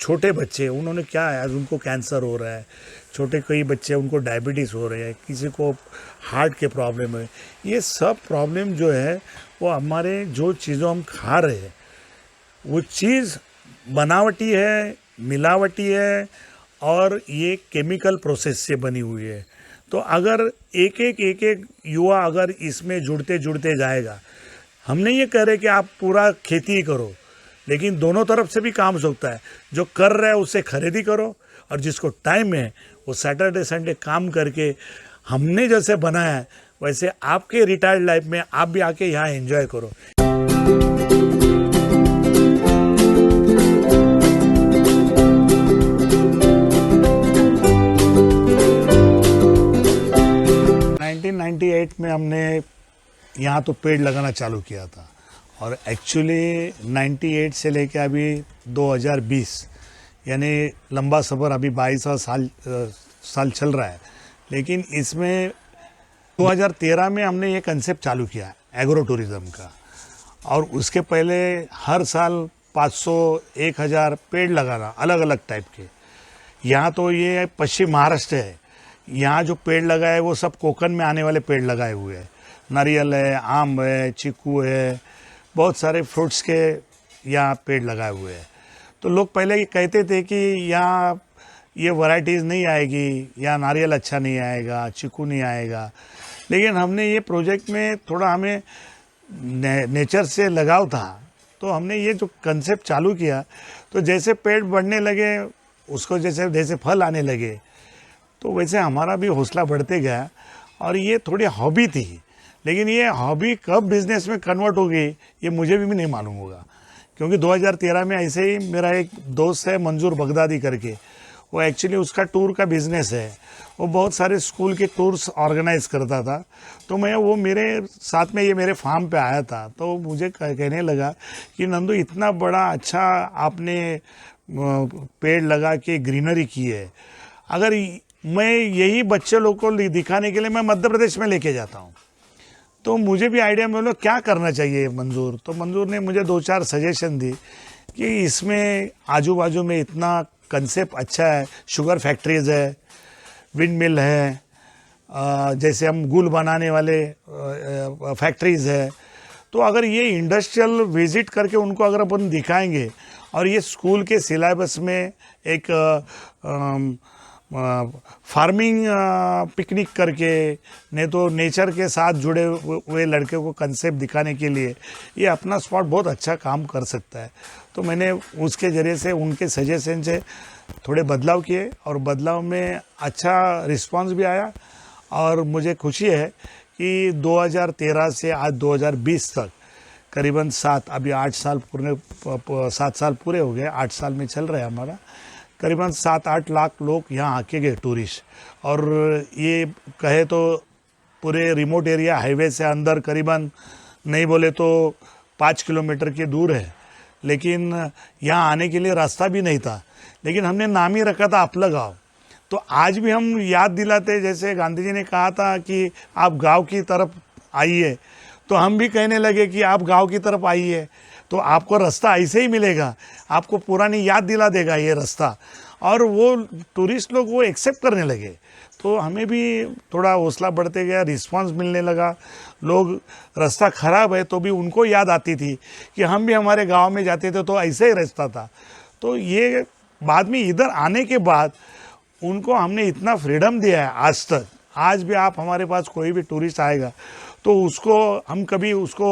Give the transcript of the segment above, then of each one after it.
छोटे बच्चे, उन्होंने क्या है, आज उनको कैंसर हो रहा है, छोटे कई बच्चे उनको डायबिटीज़ हो रहे हैं, किसी को हार्ट के प्रॉब्लम है। ये सब प्रॉब्लम जो है वो हमारे जो चीज़ों हम खा रहे हैं वो चीज़ बनावटी है, मिलावटी है और ये केमिकल प्रोसेस से बनी हुई है। तो अगर एक एक युवा अगर इसमें जुड़ते जुड़ते जाएगा, हम नहीं ये कह रहे कि आप पूरा खेती ही करो, लेकिन दोनों तरफ से भी काम हो सकता है। जो कर रहा है उससे खरीदी करो और जिसको टाइम है वो सैटरडे संडे काम करके हमने जैसे बनाया है वैसे आपके रिटायर्ड लाइफ में आप भी आके यहाँ एंजॉय करो। में हमने यहाँ तो पेड़ लगाना चालू किया था और एक्चुअली 98 से लेके अभी 2020 यानी लंबा सफ़र अभी 22 साल चल रहा है। लेकिन इसमें 2013 में हमने ये कंसेप्ट चालू किया एग्रो टूरिज़्म का और उसके पहले हर साल 500-1000 पेड़ लगाना अलग अलग टाइप के। यहाँ तो ये पश्चिम महाराष्ट्र है, यहाँ जो पेड़ लगाए वो सब कोकन में आने वाले पेड़ लगाए हुए हैं। नारियल है, आम है, चीकू है, बहुत सारे फ्रूट्स के यहाँ पेड़ लगाए हुए हैं। तो लोग पहले ये कहते थे कि यहाँ ये वैरायटीज़ नहीं आएगी, यहाँ नारियल अच्छा नहीं आएगा, चीकू नहीं आएगा। लेकिन हमने ये प्रोजेक्ट में थोड़ा हमें नेचर से लगाव था, तो हमने ये जो कंसेप्ट चालू किया तो जैसे पेड़ बढ़ने लगे उसको जैसे जैसे फल आने लगे तो वैसे हमारा भी हौसला बढ़ते गया और ये थोड़ी हॉबी थी। लेकिन ये हॉबी कब बिज़नेस में कन्वर्ट हो गई ये मुझे भी नहीं मालूम होगा, क्योंकि 2013 में ऐसे ही मेरा एक दोस्त है मंजूर बगदादी करके, वो एक्चुअली उसका टूर का बिज़नेस है, वो बहुत सारे स्कूल के टूर्स ऑर्गेनाइज करता था। तो मैं वो मेरे साथ में ये मेरे फार्म पे आया था तो मुझे कहने लगा कि नंदू इतना बड़ा अच्छा आपने पेड़ लगा के ग्रीनरी की है, अगर मैं यही बच्चे लोग को दिखाने के लिए मैं मध्य प्रदेश में लेके जाता हूँ तो मुझे भी आइडिया मिला क्या करना चाहिए मंजूर। तो मंजूर ने मुझे 2-4 सजेशन दी कि इसमें आजू बाजू में इतना कंसेप्ट अच्छा है, शुगर फैक्ट्रीज है, विंड मिल है, जैसे हम गुल बनाने वाले फैक्ट्रीज है। तो अगर ये इंडस्ट्रियल विजिट करके उनको अगर अपन दिखाएंगे और ये स्कूल के सिलेबस में एक फार्मिंग पिकनिक करके, नहीं तो नेचर के साथ जुड़े हुए लड़के को कंसेप्ट दिखाने के लिए ये अपना स्पॉट बहुत अच्छा काम कर सकता है। तो मैंने उसके ज़रिए से उनके सजेशन से थोड़े बदलाव किए और बदलाव में अच्छा रिस्पांस भी आया और मुझे खुशी है कि 2013 से आज 2020 तक करीबन 7 साल पूरे हो गए, 8 साल में चल रहा है हमारा। करीबन 7-8 लाख लोग यहाँ आके गए टूरिस्ट, और ये कहे तो पूरे रिमोट एरिया हाईवे से अंदर करीबन नहीं बोले तो 5 किलोमीटर के दूर है, लेकिन यहाँ आने के लिए रास्ता भी नहीं था। लेकिन हमने नाम ही रखा था आपला गाँव। तो आज भी हम याद दिलाते, जैसे गांधी जी ने कहा था कि आप गाँव की तरफ आइए, तो हम भी कहने लगे कि आप गाँव की तरफ आइए तो आपको रास्ता ऐसे ही मिलेगा, आपको पुरानी याद दिला देगा ये रास्ता। और वो टूरिस्ट लोग वो एक्सेप्ट करने लगे, तो हमें भी थोड़ा हौसला बढ़ते गया, रिस्पांस मिलने लगा। लोग रास्ता ख़राब है तो भी उनको याद आती थी कि हम भी हमारे गांव में जाते थे तो ऐसे ही रास्ता था। तो ये बाद में इधर आने के बाद उनको हमने इतना फ्रीडम दिया है आज तक। आज भी आप हमारे पास कोई भी टूरिस्ट आएगा तो उसको हम कभी उसको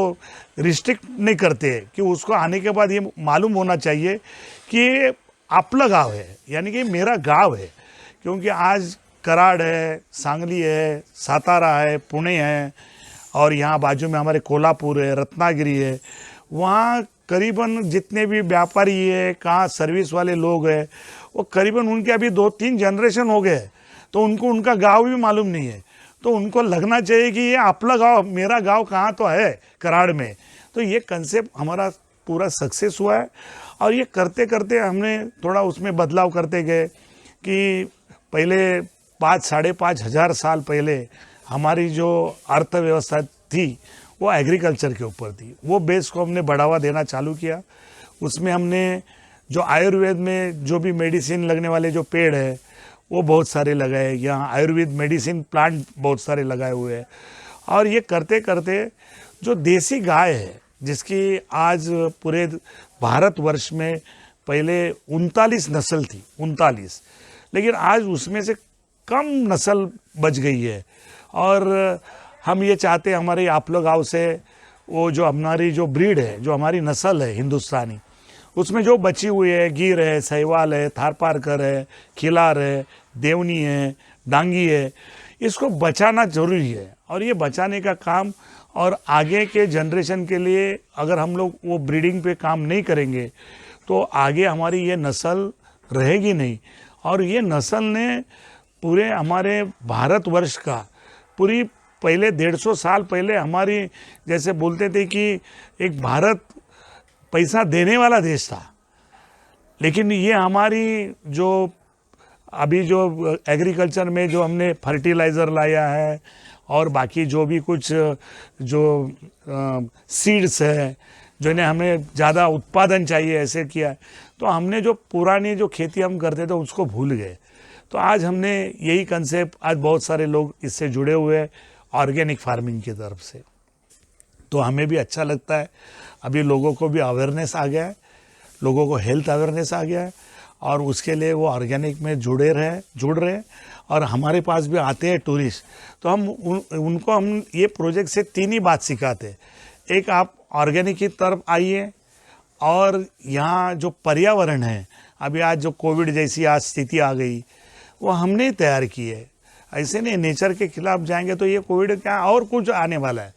रिस्ट्रिक्ट नहीं करते कि उसको आने के बाद ये मालूम होना चाहिए कि आपला गाँव है, यानी कि मेरा गाँव है। क्योंकि आज कराड़ है, सांगली है, सातारा है, पुणे है और यहाँ बाजू में हमारे कोल्हापुर है, रत्नागिरी है। वहाँ करीबन जितने भी व्यापारी है, कहाँ सर्विस वाले लोग हैं, वो करीबन उनके अभी 2-3 जनरेशन हो गए, तो उनको उनका गाँव भी मालूम नहीं है। तो उनको लगना चाहिए कि ये आपला गाँव, मेरा गाँव कहाँ तो है कराड़ में। तो ये कंसेप्ट हमारा पूरा सक्सेस हुआ है और ये करते करते हमने थोड़ा उसमें बदलाव करते गए कि पहले 5-5.5 हज़ार साल पहले हमारी जो अर्थव्यवस्था थी वो एग्रीकल्चर के ऊपर थी। वो बेस को हमने बढ़ावा देना चालू किया। उसमें हमने जो आयुर्वेद में जो भी मेडिसिन लगने वाले जो पेड़ है वो बहुत सारे लगाए, यहाँ आयुर्वेद मेडिसिन प्लांट बहुत सारे लगाए हुए हैं। और ये करते करते जो देसी गाय है जिसकी आज पूरे भारतवर्ष में पहले 39 नस्ल थी, 39, लेकिन आज उसमें से कम नस्ल बच गई है। और हम ये चाहते हैं हमारे आपलो गांव से वो जो हमारी जो ब्रीड है, जो हमारी नस्ल है हिंदुस्तानी, उसमें जो बची हुई है, गिर है, सहीवाल है, थारपारकर है, खिलार है, देवनी है, डांगी है, इसको बचाना जरूरी है। और ये बचाने का काम और आगे के जनरेशन के लिए अगर हम लोग वो ब्रीडिंग पे काम नहीं करेंगे तो आगे हमारी ये नस्ल रहेगी नहीं। और ये नस्ल ने पूरे हमारे भारतवर्ष का पूरी पहले 150 साल पहले हमारी, जैसे बोलते थे कि एक भारत पैसा देने वाला देश था, लेकिन ये हमारी जो अभी जो एग्रीकल्चर में जो हमने फर्टिलाइज़र लाया है और बाकी जो भी कुछ जो सीड्स है जिन्हें हमें ज़्यादा उत्पादन चाहिए ऐसे किया है, तो हमने जो पुरानी जो खेती हम करते थे उसको भूल गए। तो आज हमने यही कंसेप्ट, आज बहुत सारे लोग इससे जुड़े हुए हैं ऑर्गेनिक फार्मिंग की तरफ से, तो हमें भी अच्छा लगता है। अभी लोगों को भी अवेयरनेस आ गया है, लोगों को हेल्थ अवेयरनेस आ गया है और उसके लिए वो ऑर्गेनिक में जुड़ रहे हैं। और हमारे पास भी आते हैं टूरिस्ट, तो हम उनको हम ये प्रोजेक्ट से 3 ही बात सिखाते हैं। एक, आप ऑर्गेनिक की तरफ आइए, और यहाँ जो पर्यावरण है, अभी आज जो कोविड जैसी आज स्थिति आ गई वो हमने ही तैयार की है, ऐसे नहीं नेचर के खिलाफ जाएंगे तो ये कोविड क्या और कुछ आने वाला है।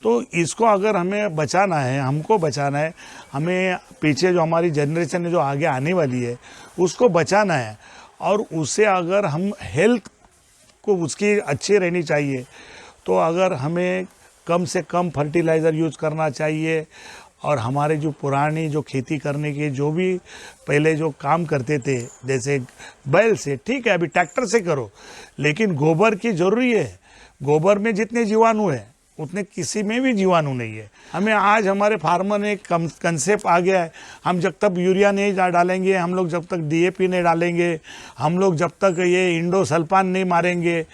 तो इसको अगर हमें बचाना है, हमको बचाना है, हमें पीछे जो हमारी जनरेशन है जो आगे आने वाली है उसको बचाना है। और उससे अगर हम हेल्थ को उसकी अच्छी रहनी चाहिए तो अगर हमें कम से कम फर्टिलाइज़र यूज़ करना चाहिए। और हमारे जो पुरानी जो खेती करने के जो भी पहले जो काम करते थे, जैसे बैल से, ठीक है अभी ट्रैक्टर से करो, लेकिन गोबर की ज़रूरी है। गोबर में जितने जीवाणु हैं उतने किसी में भी जीवाणु नहीं है। हमें आज हमारे फार्मर में एक कंसेप्ट आ गया है, हम जब तक यूरिया नहीं डालेंगे, हम लोग जब तक डीएपी नहीं डालेंगे, हम लोग जब तक ये इंडोसल्फान नहीं मारेंगे,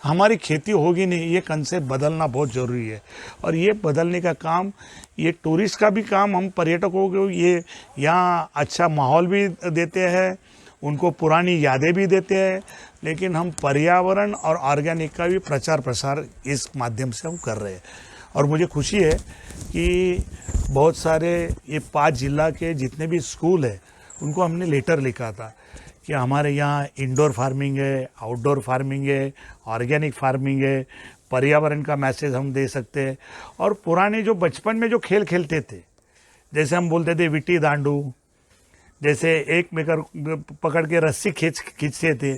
हमारी खेती होगी नहीं। ये कंसेप्ट बदलना बहुत ज़रूरी है। और ये बदलने का काम, ये टूरिस्ट का भी काम, हम पर्यटकों को ये यहाँ अच्छा माहौल भी देते हैं, उनको पुरानी यादें भी देते हैं, लेकिन हम पर्यावरण और ऑर्गेनिक का भी प्रचार प्रसार इस माध्यम से हम कर रहे हैं। और मुझे खुशी है कि बहुत सारे ये 5 जिला के जितने भी स्कूल है उनको हमने लेटर लिखा था कि हमारे यहाँ इंडोर फार्मिंग है, आउटडोर फार्मिंग है, ऑर्गेनिक फार्मिंग है, पर्यावरण का मैसेज हम दे सकते हैं। और पुराने जो बचपन में जो खेल खेलते थे, जैसे हम बोलते थे विट्टी दांडू, जैसे एक मेकर पकड़ के रस्सी खींचते थे,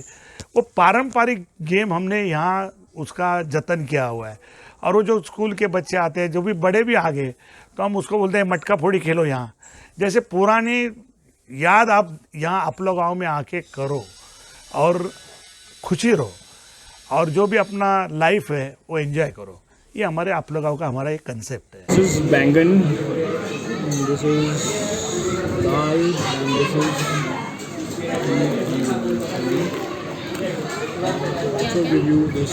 वो पारंपरिक गेम हमने यहाँ उसका जतन किया हुआ है। और वो जो स्कूल के बच्चे आते हैं, जो भी बड़े भी आ गए, तो हम उसको बोलते हैं मटका फोड़ी खेलो यहाँ। जैसे पुरानी याद आप यहाँ अपलो गाँव में आके करो और खुशी रहो, और जो भी अपना लाइफ है वो एंजॉय करो। ये हमारे अपलो गाँव का हमारा एक कंसेप्ट है। This is baingan, this is dal, and this is to give you this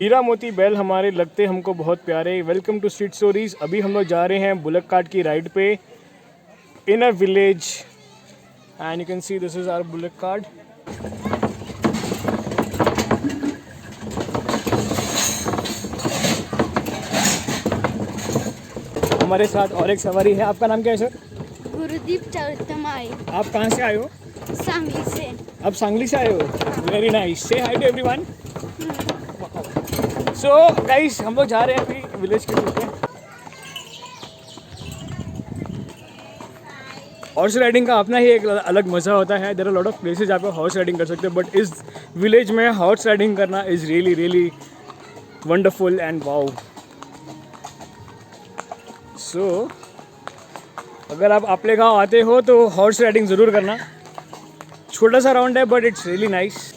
हीरा मोती बैल हमारे लगते हमको बहुत प्यारे। Welcome to street stories. अभी हम लोग जा रहे हैं बुलक कार्ट की राइड पे in a village and you can see this is our bullock cart. हमारे साथ और एक सवारी है। आपका नाम क्या है सर? गुरुदीप चौतमाई, आप कहाँ से आए हो? सांगली से। आप सांगली से आए हो? Very nice. Say hi to everyone. So guys हम लोग जा रहे हैं अभी विलेज के रूप में। हॉर्स राइडिंग का अपना ही एक अलग मज़ा होता है। There are lot of places जहाँ पे हॉर्स राइडिंग कर सकते हो, बट इस विलेज में हॉर्स राइडिंग करना is really really wonderful and wow. So अगर आप अपने गाँव आते हो तो हॉर्स राइडिंग ज़रूर करना। छोटा सा राउंड है बट इट्स रियली नाइस।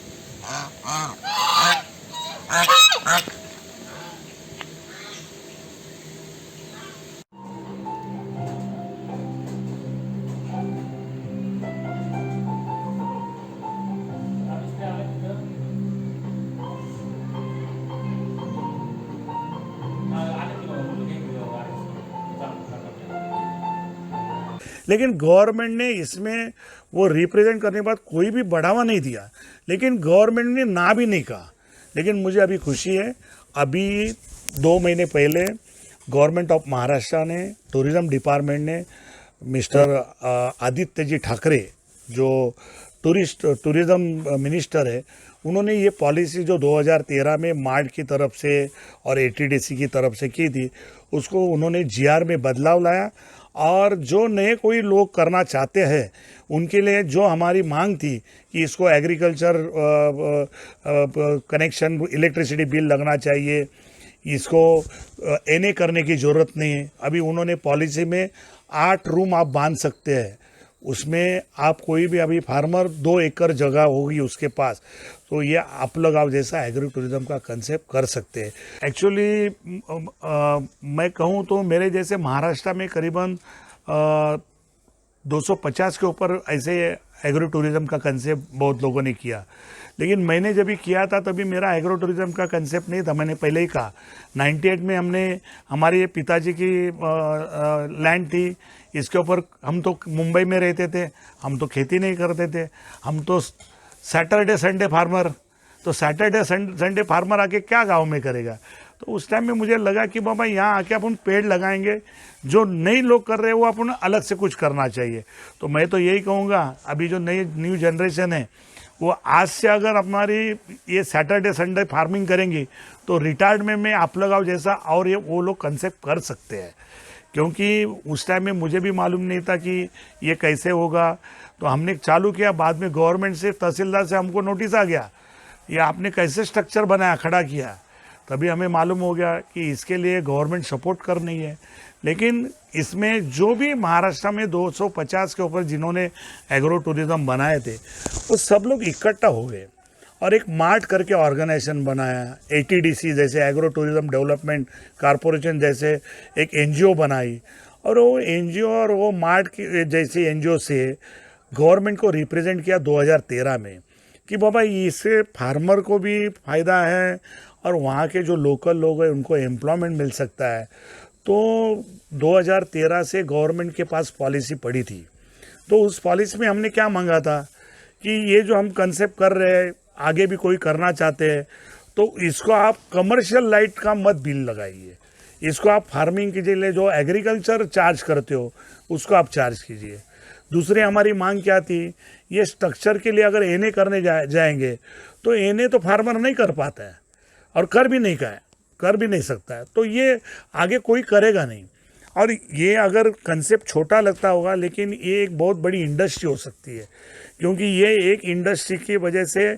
लेकिन गवर्नमेंट ने इसमें वो रिप्रेजेंट करने के बाद कोई भी बढ़ावा नहीं दिया, लेकिन गवर्नमेंट ने ना भी नहीं कहा। लेकिन मुझे अभी खुशी है, अभी 2 महीने पहले गवर्नमेंट ऑफ महाराष्ट्र ने, टूरिज़्म डिपार्टमेंट ने, मिस्टर आदित्य जी ठाकरे जो टूरिज़्म मिनिस्टर है, उन्होंने ये पॉलिसी जो 2013 में मार्ट की तरफ से और एटीडीसी की तरफ से की थी, उसको उन्होंने जीआर में बदलाव लाया। और जो नए कोई लोग करना चाहते हैं उनके लिए जो हमारी मांग थी कि इसको एग्रीकल्चर कनेक्शन इलेक्ट्रिसिटी बिल लगना चाहिए, इसको एनए करने की ज़रूरत नहीं है। अभी उन्होंने पॉलिसी में 8 रूम आप बांध सकते हैं, उसमें आप कोई भी अभी फार्मर 2 एकड़ जगह होगी उसके पास, तो ये आप लोग आप जैसा एग्री टूरिज्म का कंसेप्ट कर सकते हैं। एक्चुअली मैं कहूँ तो मेरे जैसे महाराष्ट्र में करीबन 250 के ऊपर ऐसे एग्रो टूरिज्म का कंसेप्ट बहुत लोगों ने किया। लेकिन मैंने जब भी किया था तभी मेरा एग्रो टूरिज्म का कंसेप्ट नहीं था। मैंने पहले ही कहा 98 में हमने हमारे पिताजी की लैंड थी, इसके ऊपर हम तो मुंबई में रहते थे, हम तो खेती नहीं करते थे, हम तो सैटरडे संडे फार्मर, तो सैटरडे संडे फार्मर आके क्या गांव में करेगा। तो उस टाइम में मुझे लगा कि बाबा यहाँ आके अपन पेड़ लगाएंगे, जो नए लोग कर रहे हैं वो अपन अलग से कुछ करना चाहिए। तो मैं तो यही कहूँगा, अभी जो न्यू जनरेशन है वो आज से अगर हमारी ये सैटरडे संडे फार्मिंग करेंगी तो रिटायरमेंट में आप लगाओ जैसा और ये वो लोग कंसेप्ट कर सकते हैं। क्योंकि उस टाइम में मुझे भी मालूम नहीं था कि ये कैसे होगा, तो हमने चालू किया। बाद में गवर्नमेंट से, तहसीलदार से हमको नोटिस आ गया, ये आपने कैसे स्ट्रक्चर बनाया, खड़ा किया, तभी हमें मालूम हो गया कि इसके लिए गवर्नमेंट सपोर्ट कर रही है। लेकिन इसमें जो भी महाराष्ट्र में 250 के ऊपर जिन्होंने एग्रो टूरिज्म बनाए थे वो सब लोग इकट्ठा हो गए और एक मार्ट करके ऑर्गेनाइजेशन बनाया। एटीडीसी जैसे एग्रो टूरिज्म डेवलपमेंट कॉरपोरेशन जैसे एक एनजीओ बनाई, और वो एनजीओ और वो मार्ट की जैसे एनजीओ से गवर्नमेंट को रिप्रेजेंट किया 2013 में कि बाबा इससे फार्मर को भी फ़ायदा है और वहाँ के जो लोकल लोग हैं उनको एम्प्लॉयमेंट मिल सकता है। तो 2013 से गवर्नमेंट के पास पॉलिसी पड़ी थी, तो उस पॉलिसी में हमने क्या मांगा था कि ये जो हम कंसेप्ट कर रहे हैं, आगे भी कोई करना चाहते हैं तो इसको आप कमर्शियल लाइट का मत बिल लगाइए, इसको आप फार्मिंग के लिए जो एग्रीकल्चर चार्ज करते हो उसको आप चार्ज कीजिए। दूसरी हमारी मांग क्या थी, ये स्ट्रक्चर के लिए अगर एनए करने जाएंगे तो एनए तो फार्मर नहीं कर पाता है और कर भी नहीं सकता है, तो ये आगे कोई करेगा नहीं। और ये अगर कंसेप्ट छोटा लगता होगा लेकिन ये एक बहुत बड़ी इंडस्ट्री हो सकती है, क्योंकि ये एक इंडस्ट्री की वजह से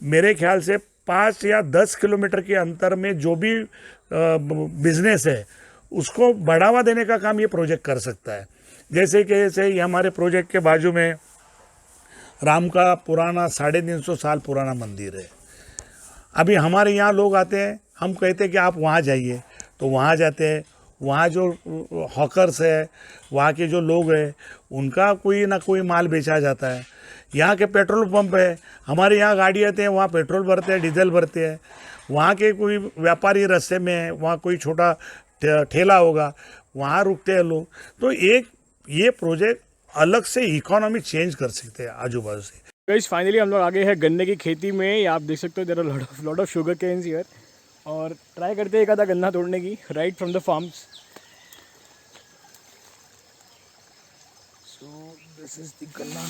मेरे ख्याल से 5 या 10 किलोमीटर के अंतर में जो भी बिजनेस है उसको बढ़ावा देने का काम ये प्रोजेक्ट कर सकता है। जैसे कि ये हमारे प्रोजेक्ट के बाजू में राम का पुराना 350 साल पुराना मंदिर है। अभी हमारे यहाँ लोग आते हैं, हम कहते हैं कि आप वहाँ जाइए, तो वहाँ जाते हैं, वहाँ जो हॉकर्स है, वहाँ के जो लोग हैं, उनका कोई ना कोई माल बेचा जाता है। यहाँ के पेट्रोल पंप है, हमारे यहाँ गाड़ी आते हैं, वहाँ पेट्रोल भरते हैं, डीजल भरते हैं, वहाँ के कोई व्यापारी रास्ते में है, वहाँ कोई छोटा ठेला होगा, वहाँ रुकते हैं लोग। तो एक ये प्रोजेक्ट अलग से इकोनॉमी चेंज कर सकते हैं आजू बाजू से। गाइस फाइनली हम लोग आ गए हैं गन्ने की खेती में। ये आप देख सकते हो there are lot of sugar canes here. और ट्राई करते हैं एक आधा गन्ना तोड़ने की right from the farms. So this is the गन्ना।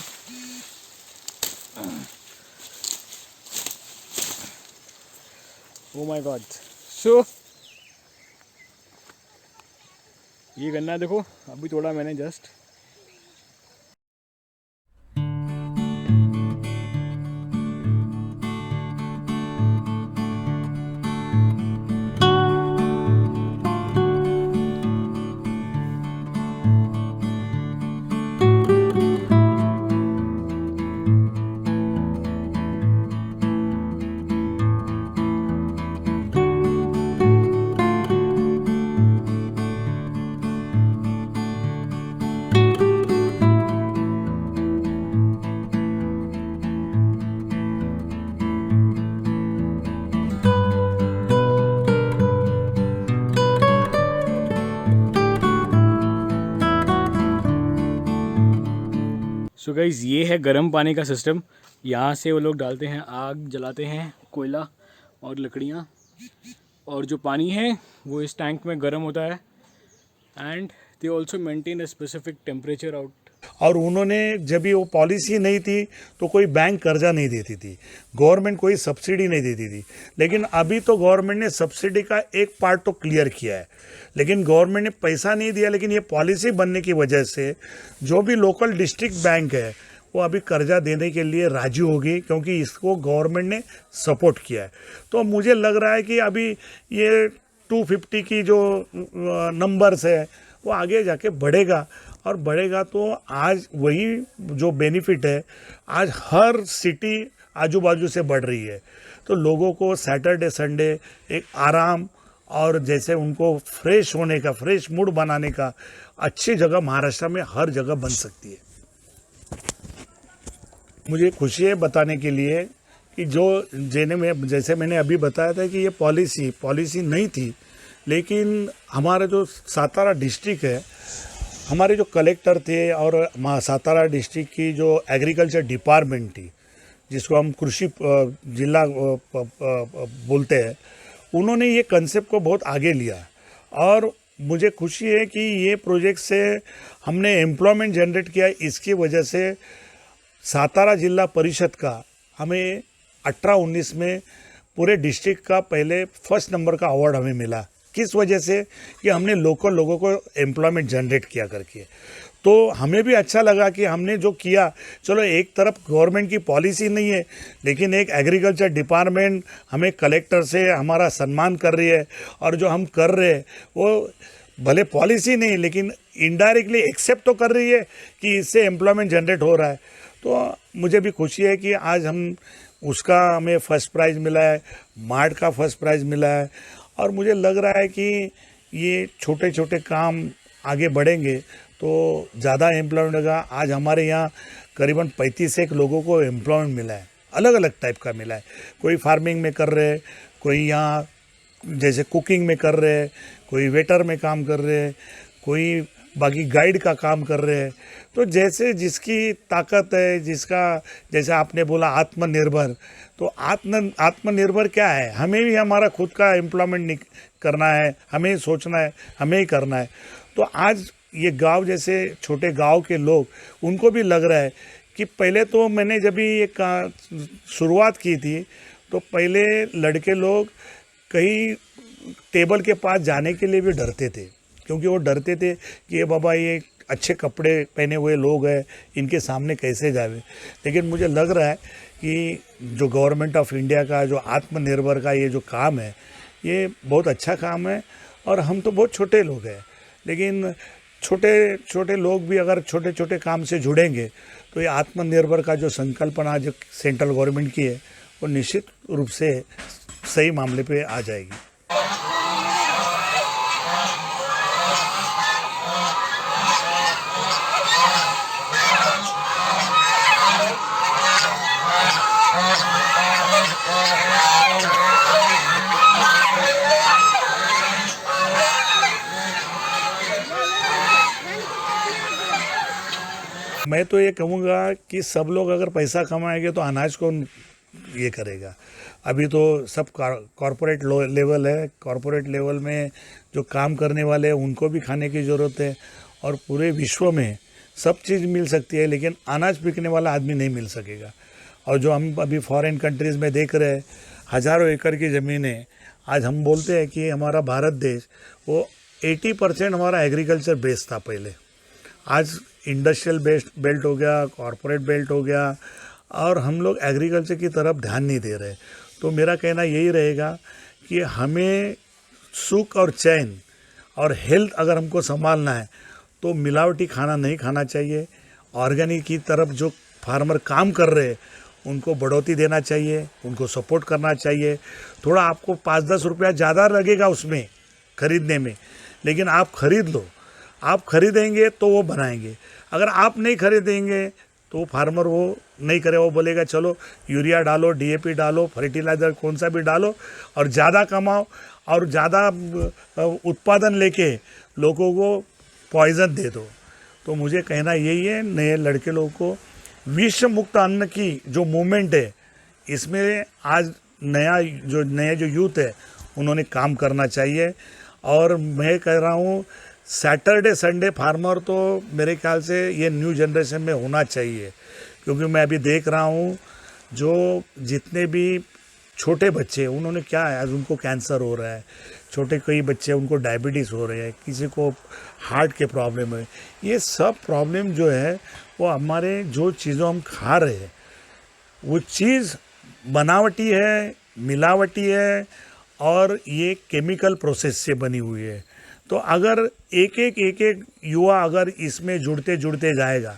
Oh my God. सो ये गन्ना देखो अभी तोड़ा मैंने जस्ट। सो गाइज़ ये है गर्म पानी का सिस्टम। यहाँ से वो लोग डालते हैं, आग जलाते हैं, कोयला और लकड़ियाँ, और जो पानी है वो इस टैंक में गर्म होता है। And they also maintain a specific temperature out. और उन्होंने जब भी वो पॉलिसी नहीं थी तो कोई बैंक कर्जा नहीं देती थी, गवर्नमेंट कोई सब्सिडी नहीं देती थी। लेकिन अभी तो गवर्नमेंट ने सब्सिडी का एक पार्ट तो क्लियर किया है, लेकिन गवर्नमेंट ने पैसा नहीं दिया। लेकिन ये पॉलिसी बनने की वजह से जो भी लोकल डिस्ट्रिक्ट बैंक है वो अभी कर्जा देने के लिए राजी होगी, क्योंकि इसको गवर्नमेंट ने सपोर्ट किया है। तो मुझे लग रहा है कि अभी ये 250 की जो नंबर्स है वो आगे जाके बढ़ेगा, और बढ़ेगा तो आज वही जो बेनिफिट है आज हर सिटी आजू बाजू से बढ़ रही है। तो लोगों को सैटरडे संडे एक आराम और जैसे उनको फ्रेश होने का, फ्रेश मूड बनाने का अच्छी जगह महाराष्ट्र में हर जगह बन सकती है। मुझे खुशी है बताने के लिए कि जो जैसे मैंने अभी बताया था कि ये पॉलिसी नहीं थी, लेकिन हमारा जो सातारा डिस्ट्रिक्ट है, हमारे जो कलेक्टर थे और सातारा डिस्ट्रिक्ट की जो एग्रीकल्चर डिपार्टमेंट थी, जिसको हम कृषि जिला बोलते हैं, उन्होंने ये कंसेप्ट को बहुत आगे लिया। और मुझे खुशी है कि ये प्रोजेक्ट से हमने एम्प्लॉयमेंट जनरेट किया। इसकी वजह से सातारा जिला परिषद का हमें 18-19 में पूरे डिस्ट्रिक्ट का पहले फर्स्ट नंबर का अवार्ड हमें मिला। किस वजह से? कि हमने लोकल लोगों को एम्प्लॉयमेंट जनरेट किया करके। तो हमें भी अच्छा लगा कि हमने जो किया, चलो एक तरफ गवर्नमेंट की पॉलिसी नहीं है, लेकिन एक एग्रीकल्चर डिपार्टमेंट हमें कलेक्टर से हमारा सम्मान कर रही है, और जो हम कर रहे हैं वो भले पॉलिसी नहीं लेकिन इनडायरेक्टली एक्सेप्ट तो कर रही है कि इससे एम्प्लॉयमेंट जनरेट हो रहा है। तो मुझे भी खुशी है कि आज हम उसका हमें फर्स्ट प्राइज़ मिला है, मार्ट का फर्स्ट प्राइज़ मिला है। और मुझे लग रहा है कि ये छोटे छोटे काम आगे बढ़ेंगे तो ज़्यादा एम्प्लॉयमेंट होगा। आज हमारे यहाँ करीबन 35 लोगों को एम्प्लॉयमेंट मिला है, अलग अलग टाइप का मिला है। कोई फार्मिंग में कर रहे, कोई यहाँ जैसे कुकिंग में कर रहे, कोई वेटर में काम कर रहे, कोई बाकी गाइड का काम कर रहे हैं। तो जैसे जिसकी ताकत है, जिसका जैसे आपने बोला आत्मनिर्भर, तो आत्मनिर्भर क्या है? हमें भी हमारा खुद का एम्प्लॉयमेंट करना है, हमें सोचना है, हमें ही करना है। तो आज ये गांव जैसे छोटे गांव के लोग, उनको भी लग रहा है कि पहले तो मैंने जब ये शुरुआत की थी तो पहले लड़के लोग कहीं टेबल के पास जाने के लिए भी डरते थे, क्योंकि वो डरते थे कि ये बाबा ये अच्छे कपड़े पहने हुए लोग हैं, इनके सामने कैसे जावे। लेकिन मुझे लग रहा है कि जो गवर्नमेंट ऑफ इंडिया का जो आत्मनिर्भर का ये जो काम है, ये बहुत अच्छा काम है। और हम तो बहुत छोटे लोग हैं, लेकिन छोटे छोटे लोग भी अगर छोटे छोटे काम से जुड़ेंगे तो ये आत्मनिर्भर का जो संकल्पना जो सेंट्रल गवर्नमेंट की है वो निश्चित रूप से सही मामले पे आ जाएगी। मैं तो ये कहूँगा कि सब लोग अगर पैसा कमाएंगे तो अनाज कौन ये करेगा। अभी तो सब कॉरपोरेट लेवल है, कॉरपोरेट लेवल में जो काम करने वाले हैं उनको भी खाने की ज़रूरत है, और पूरे विश्व में सब चीज़ मिल सकती है लेकिन अनाज बिकने वाला आदमी नहीं मिल सकेगा। और जो हम अभी फॉरेन कंट्रीज़ में देख रहे हैं, हज़ारों एकड़ की ज़मीनें, आज हम बोलते हैं कि हमारा भारत देश वो 80% हमारा एग्रीकल्चर बेस था पहले, आज इंडस्ट्रियल बेल्ट हो गया, कॉरपोरेट बेल्ट हो गया, और हम लोग एग्रीकल्चर की तरफ ध्यान नहीं दे रहे। तो मेरा कहना यही रहेगा कि हमें सुख और चैन और हेल्थ अगर हमको संभालना है तो मिलावटी खाना नहीं खाना चाहिए। ऑर्गेनिक की तरफ जो फार्मर काम कर रहे हैं उनको बढ़ोतरी देना चाहिए, उनको सपोर्ट करना चाहिए। थोड़ा आपको 5-10 रुपया ज़्यादा लगेगा उसमें खरीदने में, लेकिन आप खरीद लो। आप खरीदेंगे तो वो बनाएंगे, अगर आप नहीं खरीदेंगे तो फार्मर वो नहीं करे, वो बोलेगा चलो यूरिया डालो, डीएपी डालो, फर्टिलाइज़र कौन सा भी डालो और ज़्यादा कमाओ और ज़्यादा उत्पादन लेके लोगों को पॉइज़न दे दो। तो मुझे कहना यही है, नए लड़के लोगों को विश्व मुक्त अन्न की जो मूवमेंट है इसमें आज नए जो यूथ है उन्होंने काम करना चाहिए। और मैं कह रहा हूँ सैटरडे संडे फार्मर तो मेरे ख्याल से ये न्यू जनरेशन में होना चाहिए, क्योंकि मैं अभी देख रहा हूँ जो जितने भी छोटे बच्चे उन्होंने क्या है, आज उनको कैंसर हो रहा है, छोटे कई बच्चे उनको डायबिटीज़ हो रहे हैं, किसी को हार्ट के प्रॉब्लम है। ये सब प्रॉब्लम जो है वो हमारे जो चीज़ों हम खा रहे हैं वो चीज़ बनावटी है, मिलावटी है और ये केमिकल प्रोसेस से बनी हुई है। तो अगर एक एक युवा अगर इसमें जुड़ते जाएगा,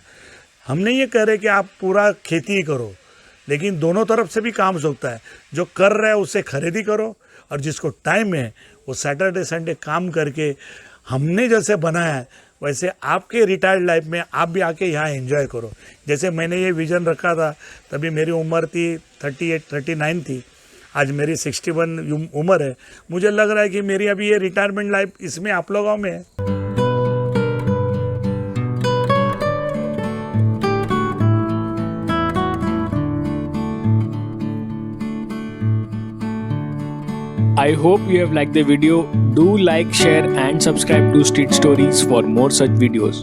हम नहीं ये कह रहे कि आप पूरा खेती ही करो, लेकिन दोनों तरफ से भी काम हो सकता है। जो कर रहा है उससे खरीदी करो, और जिसको टाइम है वो सैटरडे संडे काम करके हमने जैसे बनाया है वैसे आपके रिटायर्ड लाइफ में आप भी आके यहाँ एंजॉय करो। जैसे मैंने ये विज़न रखा था तभी मेरी उम्र थी 38-39 थी, आज मेरी 61 उम्र है। मुझे लग रहा है कि मेरी अभी ये रिटायरमेंट लाइफ इसमें आप लोगों में है। I hope you have liked the video. Do like, share and subscribe to Street Stories for more such videos.